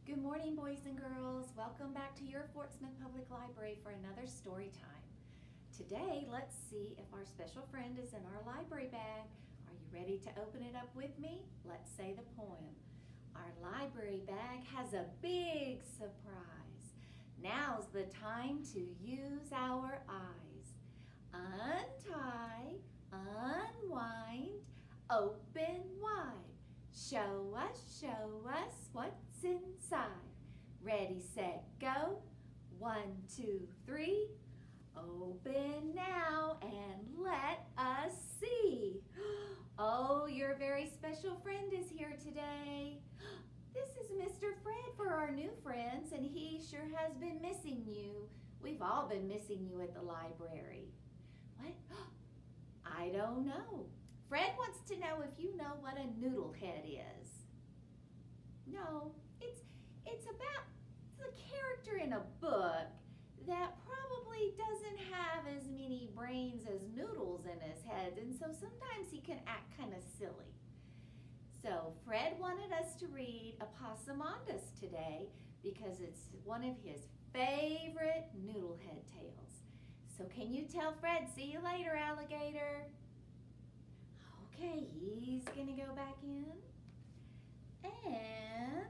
Good morning, boys and girls. Welcome back to your Fort Smith Public Library for another story time. Today, let's see if our special friend is in our library bag. Are you ready to open it up with me? Let's say the poem. Our library bag has a big surprise. Now's the time to use our eyes. Untie, unwind, open wide. Show us what's inside. Ready, set, go. 1, 2, 3. Open now and let us see. Oh, your very special friend is here today. This is Mr. Fred for our new friends, and he sure has been missing you. We've all been missing you at the library. What? I don't know. Fred wants to know if you know what a noodlehead is. No, it's about the character in a book that probably doesn't have as many brains as noodles in his head, and so sometimes he can act kind of silly. So Fred wanted us to read Epossumondas today because it's one of his favorite noodlehead tales. So can you tell Fred, see you later, alligator? Okay, he's gonna go back in. And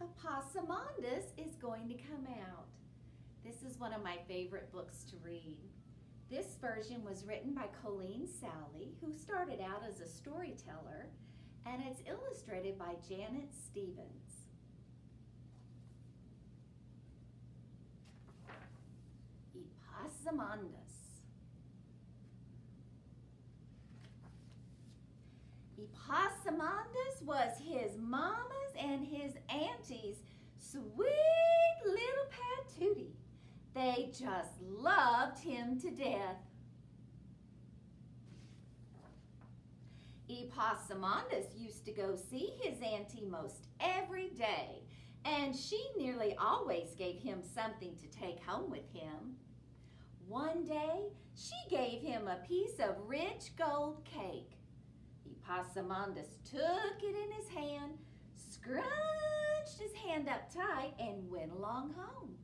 Epossumondas is going to come out. This is one of my favorite books to read. This version was written by Colleen Salley, who started out as a storyteller, and it's illustrated by Janet Stevens. Epossumondas. Epossumondas was his mama's and his auntie's sweet little patootie. They just loved him to death. Epossumondas used to go see his auntie most every day, and she nearly always gave him something to take home with him. One day, she gave him a piece of rich gold cake. Epossumondas took it in his hand, scrunched his hand up tight, and went along home.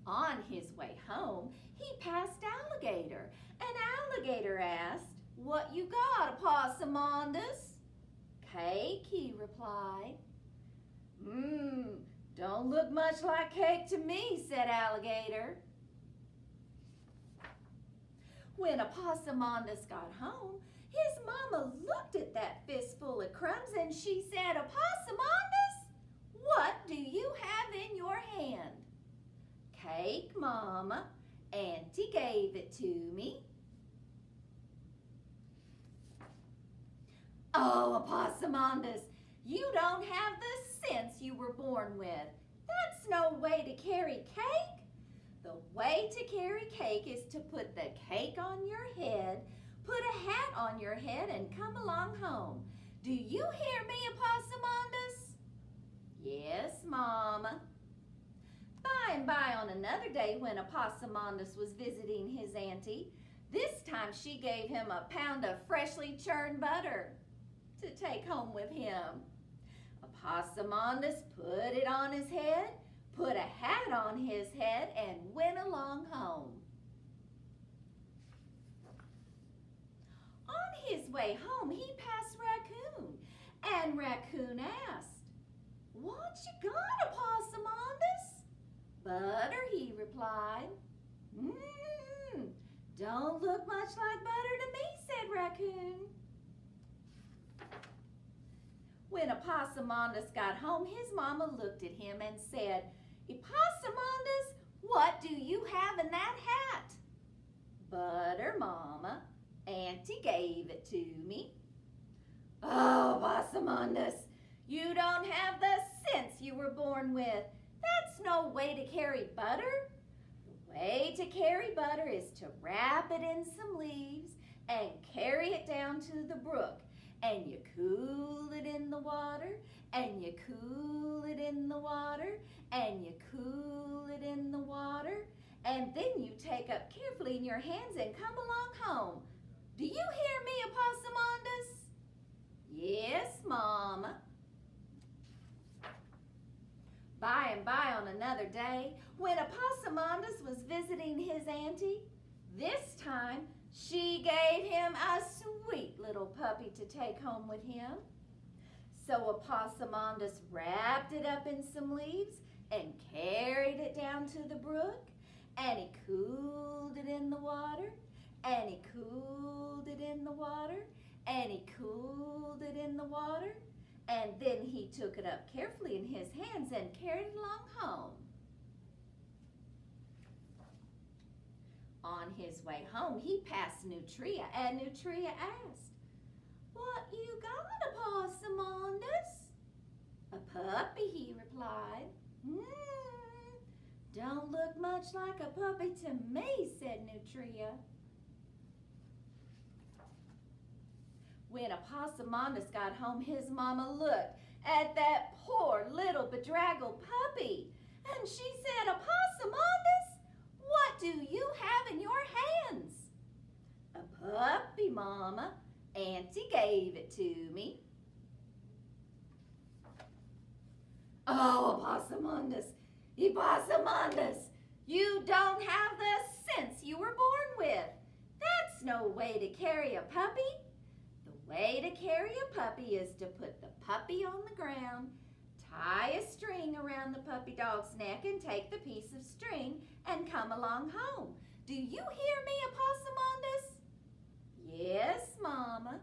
On his way home, he passed Alligator, and Alligator asked, "What you got, Epossumondas?" "Cake," he replied. Don't look much like cake to me," said Alligator. When Epossumondas got home, his mama looked at that fistful of crumbs and she said, "Epossumondas, what do you have in your hand?" "Cake, Mama. Auntie gave it to me." "Oh, Epossumondas, you don't have the sense you were born with. That's no way to carry cake. The way to carry cake is to put the cake on your head, put a hat on your head, and come along home. Do you hear me, Epossumondas?" "Yes, Mama." By and by on another day when Epossumondas was visiting his auntie, this time she gave him a pound of freshly churned butter to take home with him. Epossumondas put it on his head, put a hat on his head, and went along home. On his way home, he passed Raccoon, and Raccoon asked, "What you got, Epossumondas?" "Butter," he replied. Don't look much like butter to me," said Raccoon. When Epossumondas got home, his mama looked at him and said, "Epossumondas, what do you have in that hat?" "Butter, Mama. Auntie gave it to me." "Oh, Epossumondas, you don't have the sense you were born with. That's no way to carry butter. The way to carry butter is to wrap it in some leaves and carry it down to the brook. And you cool it in the water, and you cool it in the water, and you cool it in the water, and then you take up carefully in your hands and come along home. Do you hear me, Epossumondas?" "Yes, another day when Epossumondas was visiting his auntie. This time, she gave him a sweet little puppy to take home with him. So Epossumondas wrapped it up in some leaves and carried it down to the brook, and he cooled it in the water, and he cooled it in the water, and he cooled it in the water, and then he took it up carefully in his hands and carried it along home. On his way home, he passed Nutria, and Nutria asked, "What you got, Epossumondas?" "A puppy," he replied. Don't look much like a puppy to me," said Nutria. When Epossumondas got home, his mama looked at that poor little bedraggled puppy, and she said, "Epossumondas, what do you have in your hands?" "A puppy, Mama. Auntie gave it to me." "Oh, Epossumondas, Epossumondas, you don't have the sense you were born with. That's no way to carry a puppy. The way to carry a puppy is to put the puppy on the ground, tie a string around the puppy dog's neck, and take the piece of string and come along home. Do you hear me, Epossumondas?" "Yes, Mama."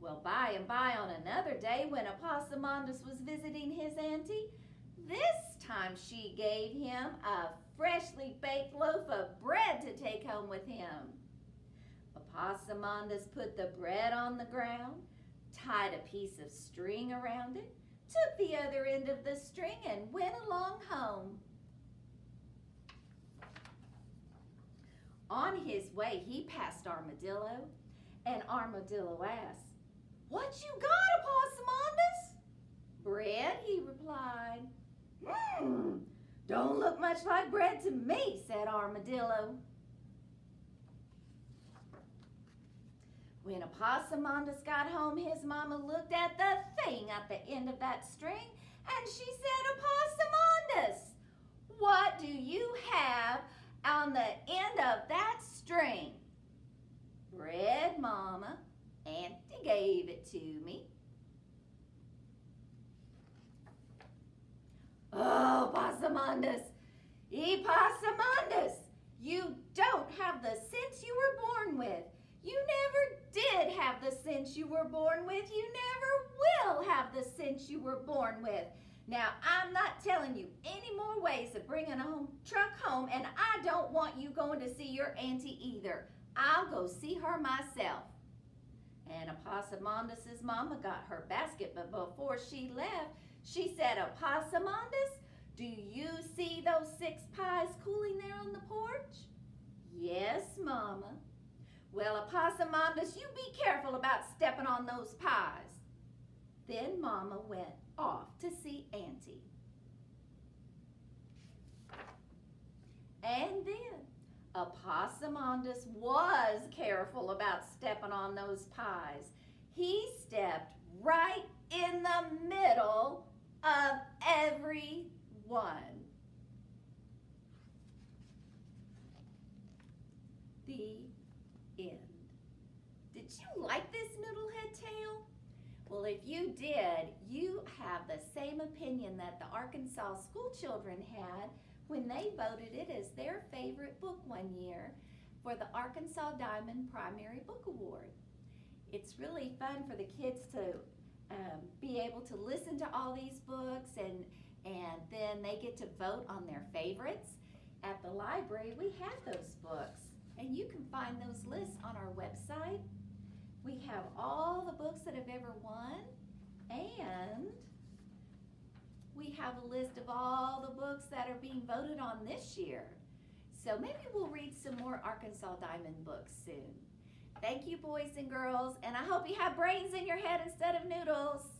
Well, by and by on another day when Epossumondas was visiting his auntie, this time she gave him a freshly baked loaf of bread to take home with him. Epossumondas put the bread on the ground, tied a piece of string around it, took the other end of the string, and went along home. On his way, he passed Armadillo, and Armadillo asked, "What you got, Epossumondas?" "Bread," he replied. Don't look much like bread to me," said Armadillo. When Epossumondas got home, his mama looked at the thing at the end of that string, and she said, "Epossumondas, what do you have on the end of that string?" "Bread, Mama. Auntie gave it to me." "Oh, Epossumondas, Epossumondas, you don't have the sense you were born with. You never did have the sense you were born with. You never will have the sense you were born with. Now, I'm not telling you any more ways of bringing a truck home, and I don't want you going to see your auntie either. I'll go see her myself." And Epossumondas' mama got her basket, but before she left, she said, "Epossumondas, do you see those 6 pies cooling there on the porch?" "Yes, Mama." "Well, Epossumondas, you be careful about stepping on those pies." Then Mama went off to see Auntie. And then Epossumondas was careful about stepping on those pies. He stepped right in the middle of every one. The end. Did you like this noodlehead tale? Well, if you did, you have the same opinion that the Arkansas school children had when they voted it as their favorite book one year for the Arkansas Diamond Primary Book Award. It's really fun for the kids to be able to listen to all these books, and then they get to vote on their favorites. At the library, we have those books, and you can find those lists on our website. We have all the books that have ever won, and we have a list of all the books that are being voted on this year. So maybe we'll read some more Arkansas Diamond books soon. Thank you, boys and girls, and I hope you have brains in your head instead of noodles.